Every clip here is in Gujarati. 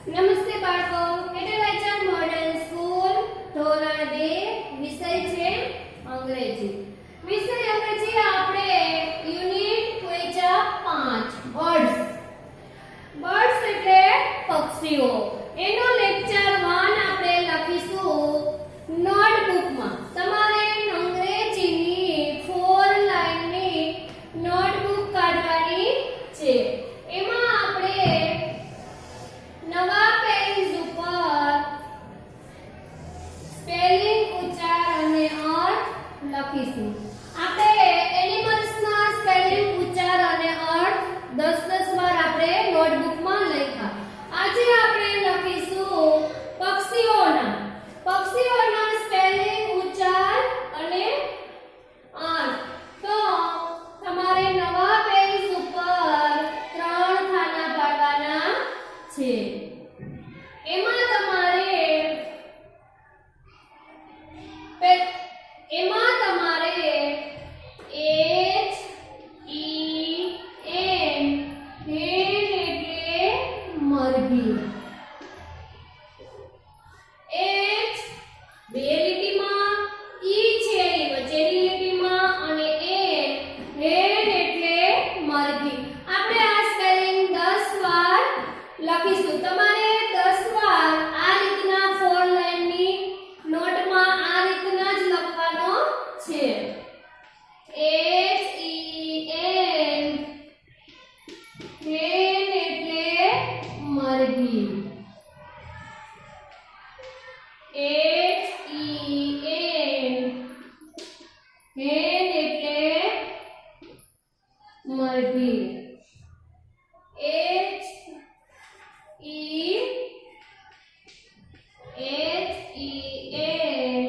નમસ્તે બાળકો, એડવાઇઝર મોડર્ન સ્કૂલ ધોરણ 2 વિષય છે અંગ્રેજી. વિષય અંગ્રેજી આપણે યુનિટ ક્વેચા 5 બર્ડ્સ. બર્ડ્સ એટલે પક્ષીઓ. એનો લેક્ચર 1 આપણે લખીશું નોટબુકમાં. તમારે અંગ્રેજીની 4 લાઈનની નોટબુક કાઢવાની છે. એમાં આપણે નવા પેજ ઉપર સ્પેલિંગ, ઉચ્ચાર અને અર્થ લખીશું. આપણે એનિમલ્સના સ્પેલિંગ, ઉચ્ચાર અને અર્થ 10-10 વાર આપણે નોટબુકમાં લખ્યા. આજે આપણે લખીશું પક્ષીઓના સ્પેલિંગ, ઉચ્ચાર અને અર્થ. તો તમારે નવા પેજ ઉપર 3 ખાના પાડવાના છે. એમાં તમારે H E N hen એટલે મરઘી. H બે લીટીમાં, E છે એ વચ્ચેની લીટીમાં અને N hen એટલે મરઘી. આપણે આ સ્પેલિંગ 10 વાર લખીશું. તમારે 10 વાર આ રીતના 4 લાઈનની નોટમાં આ રીતના જ લખવાનો છે. H E N hen એટલે મરઘી. H E N hen એટલે મરઘી. H E N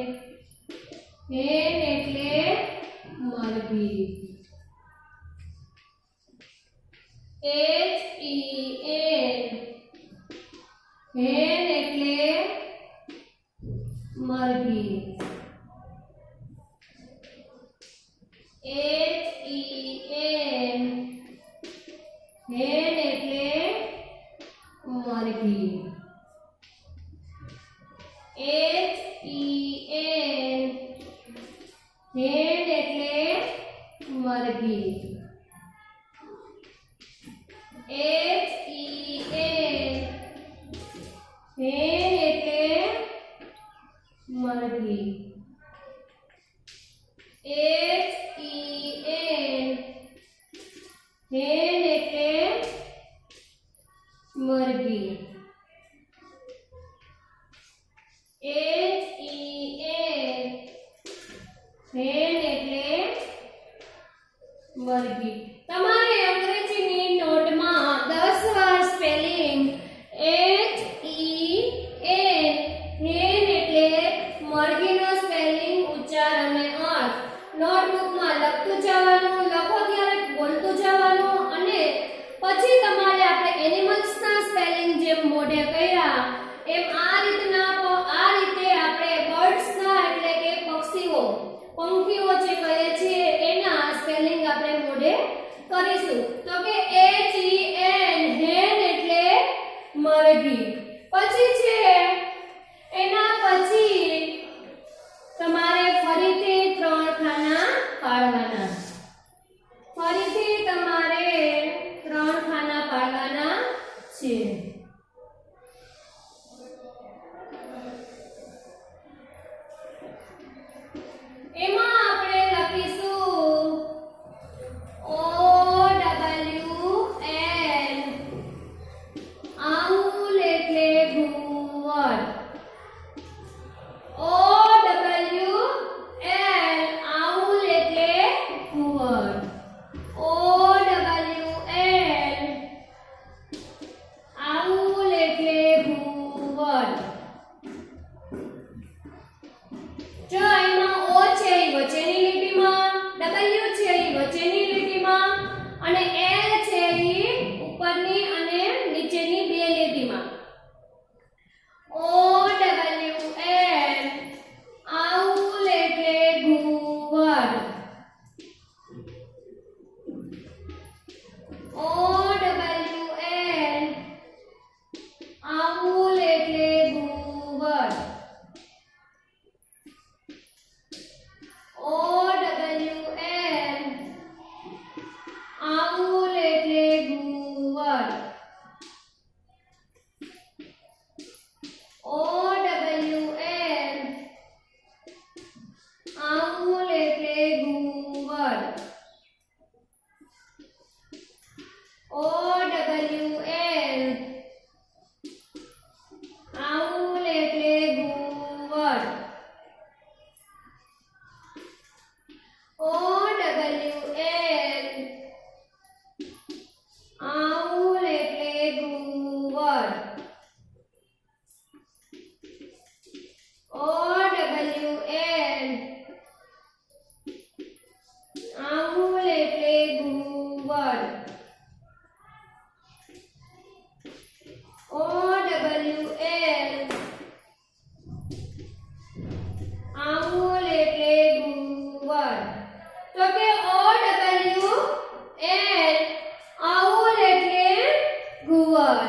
hen એટલે મરઘી. H E N hen એટલે મરઘી. H E N hen એટલે મરઘી. H E N hen એટલે મરઘી. H E N hen એટલે મરઘી. H E N hen એટલે મરઘી. H E N hen એટલે મરઘી. તમારે અંગ્રેજીની નોટમાં 10 વાર spelling H E N hen એટલે મરઘીનો સ્પેલિંગ, ઉચ્ચાર અને અર્થ નોટબુકમાં લખતું જવાનું. લખો ત્યારે બોલતું જવાનું. અને પછી તમારે આપણે એનિમલ્સના સ્પેલિંગ જેમ મોઢે કર્યા એમ આ રીતે આપણે બર્ડ્સના એટલે કે પક્ષીઓ, પંખીઓ જે કહે છે એના સ્પેલિંગ આપણે મોઢે કરીશું. તો કે H E N hen એટલે મરઘી. પછી છે એના પછી તમારે ફરીથી 3 ખાના પાડવાના. ફરીથી તમારે 3 ખાના પાડવાના છે. એમાં આપણે લખીશું OWL. આઉલ એટલે ઘુવડ. OWL આઉલ એટલે ઘુવડ. OWL આઉલ ઉપર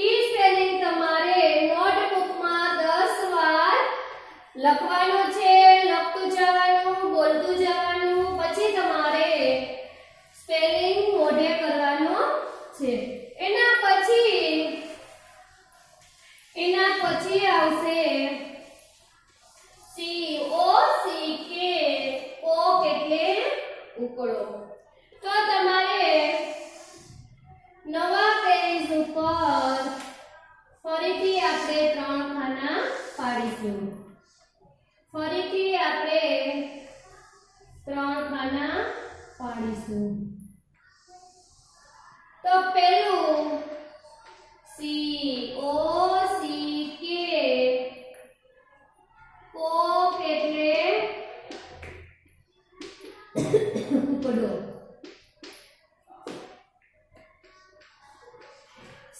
ઈ સ્પેલિંગ તમારે નોટબુકમાં 10 વાર લખવાનું છે, લખતું જવાનું, બોલતું જવાનું, પછી તમારે સ્પેલિંગ મોઢે કરવાનો છે. એના પછી આવશે COCK, કોક એટલે ઉકળો. તો તમારે નવા પેજ ઉપર ફરીથી આપણે 3 ખાના પાડીશું. ફરીથી આપણે 3 ખાના પાડીશું. તો પહેલું COCK, કોક એટલે ઉકળો.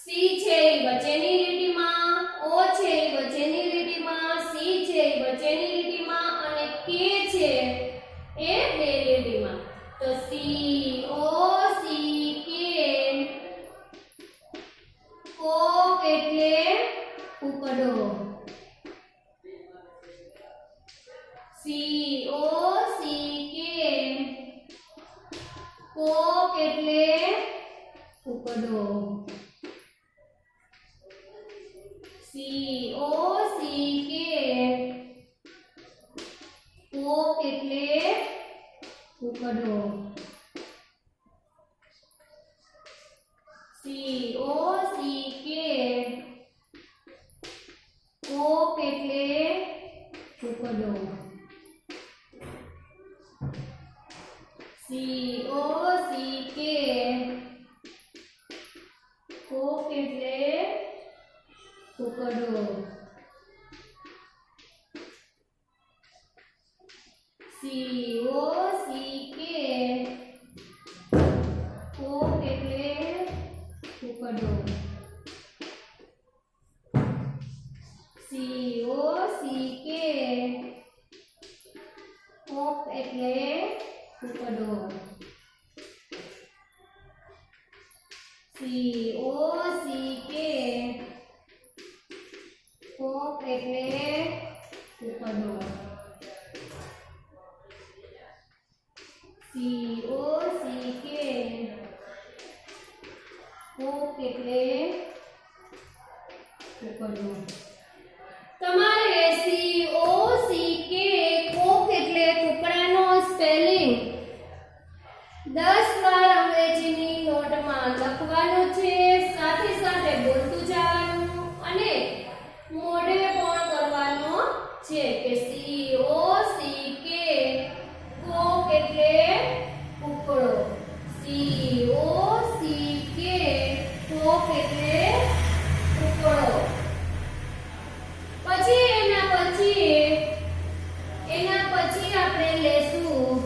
સી છે એ વચ્ચેની લીટીમાં, ઓ છે એ વચ્ચેની લીટીમાં, સી છે એ વચ્ચેની લીટીમાં અને કે છે એ બે લીટીમાં. તો COCK, કોક એટલે ઉકળો. COCK, કોક એટલે ઉકળો. COCK, કોક એટલે ઉકળો. COCK, કોક એટલે ઉકળો. COCK, કોક એટલે ઉકળો. COCK, કોક એટલે ઉકળો. COCK, કોક એટલે ઉકળો. COCK, કોક એટલે ઉકળો. COCK, કોક એટલે ઉકળો. તમારે COCK, કોક એટલે કુકડાનો સ્પેલિંગ 10 વાર અંગ્રેજીની નોટમાં લખવાનું છે, સાથે સાથે બોલતું જવાનું અને મોઢે પણ કરવાનો છે કે COCK, કોક એટલે ઉકળો. COCK, કોક એટલે ઉકળો. પછી એના પછી આપણે લેશું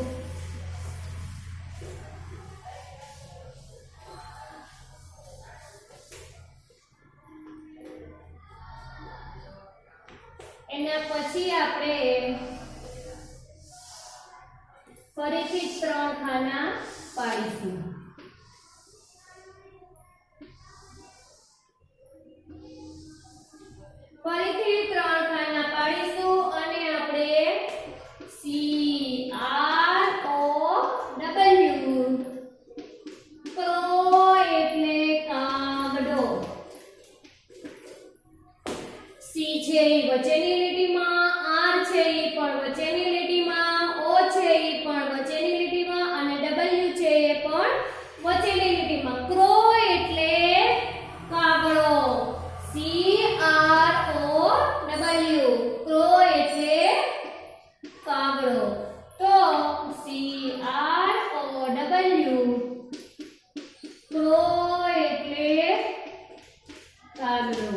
ફરીથી 3 ખાના પાડીશું. ફરીથી 3 ખાના પાડીશું અને આપણે CROW, એટલે કાગડો. સી છે એ વચ્ચેની લીટીમાં, આર છે એ પણ વચ્ચેની લીટીમાં, ઓ છે એ પણ વચ્ચેની લીટીમાં અને ડબલ્યુ છે એ પણ વચ્ચેની લીટીમાં. ક્રો એટલે કાગડો. CROW, ક્રો એટલે કાગડો. તો CROW, ક્રો એટલે કાગડો.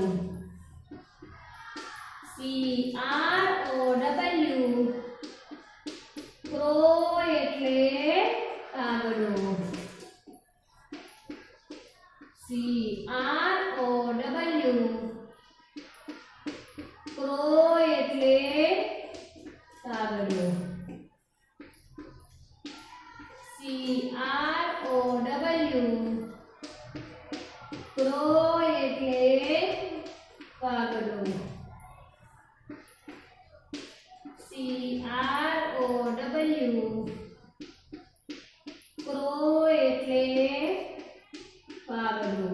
CROW, ક્રો એટલે કાગડો. CROW, ક્રો એટલે કાગડો. CROW, ક્રો એટલે કાગડો. CROW ક્રો એટલે કાગડો.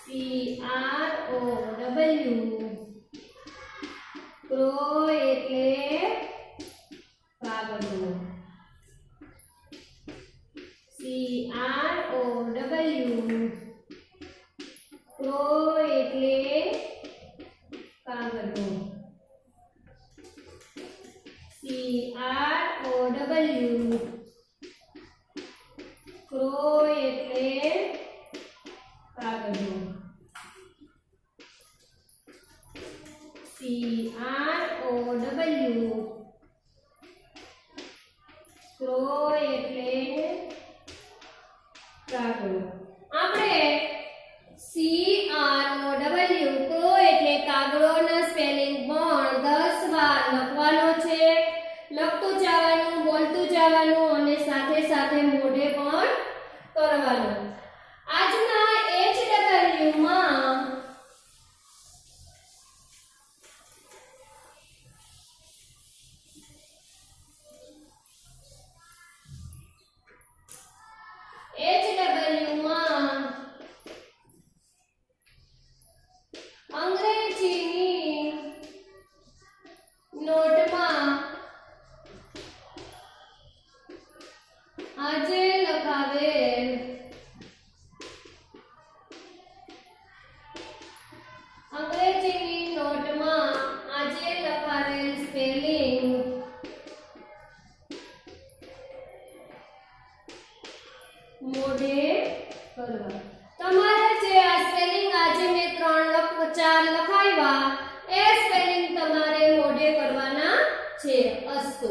CROW ક્રો એટલે કાગડો. CROW ક્રો એટલે કાગડો. CROW ક્રો એટલે કાગડો. CROW ક્રો એટલે કાગડો. આપણે CROW ક્રો એટલે કાગડોના સ્પેલિંગ પણ 10 વાર લખવાનો છે. લખતું જવાનું, બોલતું જવાનું અને સાથે સાથે મોઢે પણ કરવાનું. આજના HW માં અંગ્રેજીની નોટમાં આજે લખાવેલ સ્પેલિંગ મોઢે કરવા. તમારે જે આ સ્પેલિંગ આજે મેં 4 લખાવ્યા એ સ્પેલિંગ તમારે મોઢે કરવાના છે. અસ્તુ.